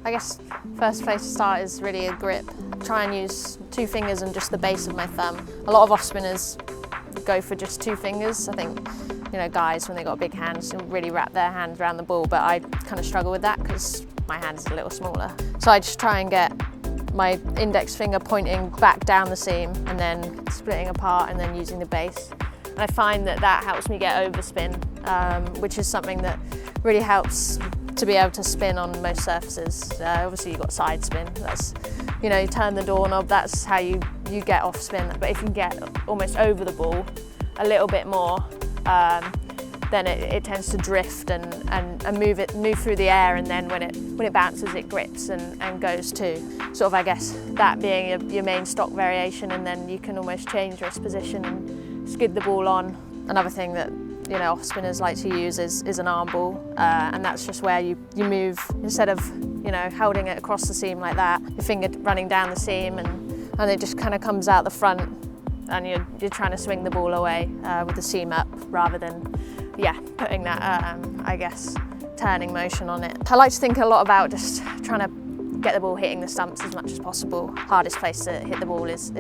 I guess first place to start is really a grip. Try and use 2 fingers and just the base of my thumb. A lot of off spinners go for just 2 fingers. I think, you know, guys, when they've got big hands, really wrap their hands around the ball, but I kind of struggle with that because my hand is a little smaller. So I just try and get my index finger pointing back down the seam and then splitting apart and then using the base. And I find that that helps me get overspin, which is something that really helps to be able to spin on most surfaces. Obviously you've got side spin, that's, you know, you turn the doorknob, that's how you get off spin. But if you can get almost over the ball a little bit more, then it tends to drift and move through the air, and then when it bounces it grips and goes too. Sort of, I guess, that being your main stock variation, and then you can almost change wrist position and skid the ball on. Another thing that, you know, off spinners like to use is an arm ball, and that's just where you move, instead of, you know, holding it across the seam like that, your finger running down the seam, and it just kind of comes out the front, and you're trying to swing the ball away with the seam up rather than, yeah, putting that, I guess, turning motion on it. I like to think a lot about just trying to get the ball hitting the stumps as much as possible. Hardest place to hit the ball is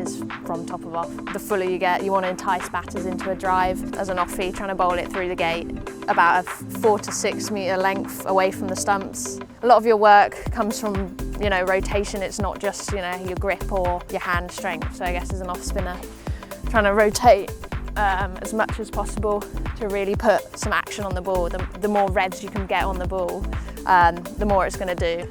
from top of off. The fuller you get, you want to entice batters into a drive. As an offie, trying to bowl it through the gate, about a 4 to 6 metre length away from the stumps. A lot of your work comes from, you know, rotation. It's not just, you know, your grip or your hand strength. So I guess as an off spinner, trying to rotate as much as possible to really put some action on the ball. The more revs you can get on the ball, the more it's going to do.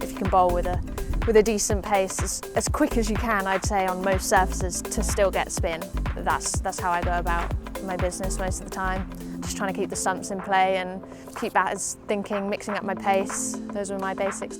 If you can bowl with a decent pace, as quick as you can, I'd say, on most surfaces to still get spin. That's how I go about my business most of the time. Just trying to keep the stumps in play and keep batters thinking, mixing up my pace. Those were my basics.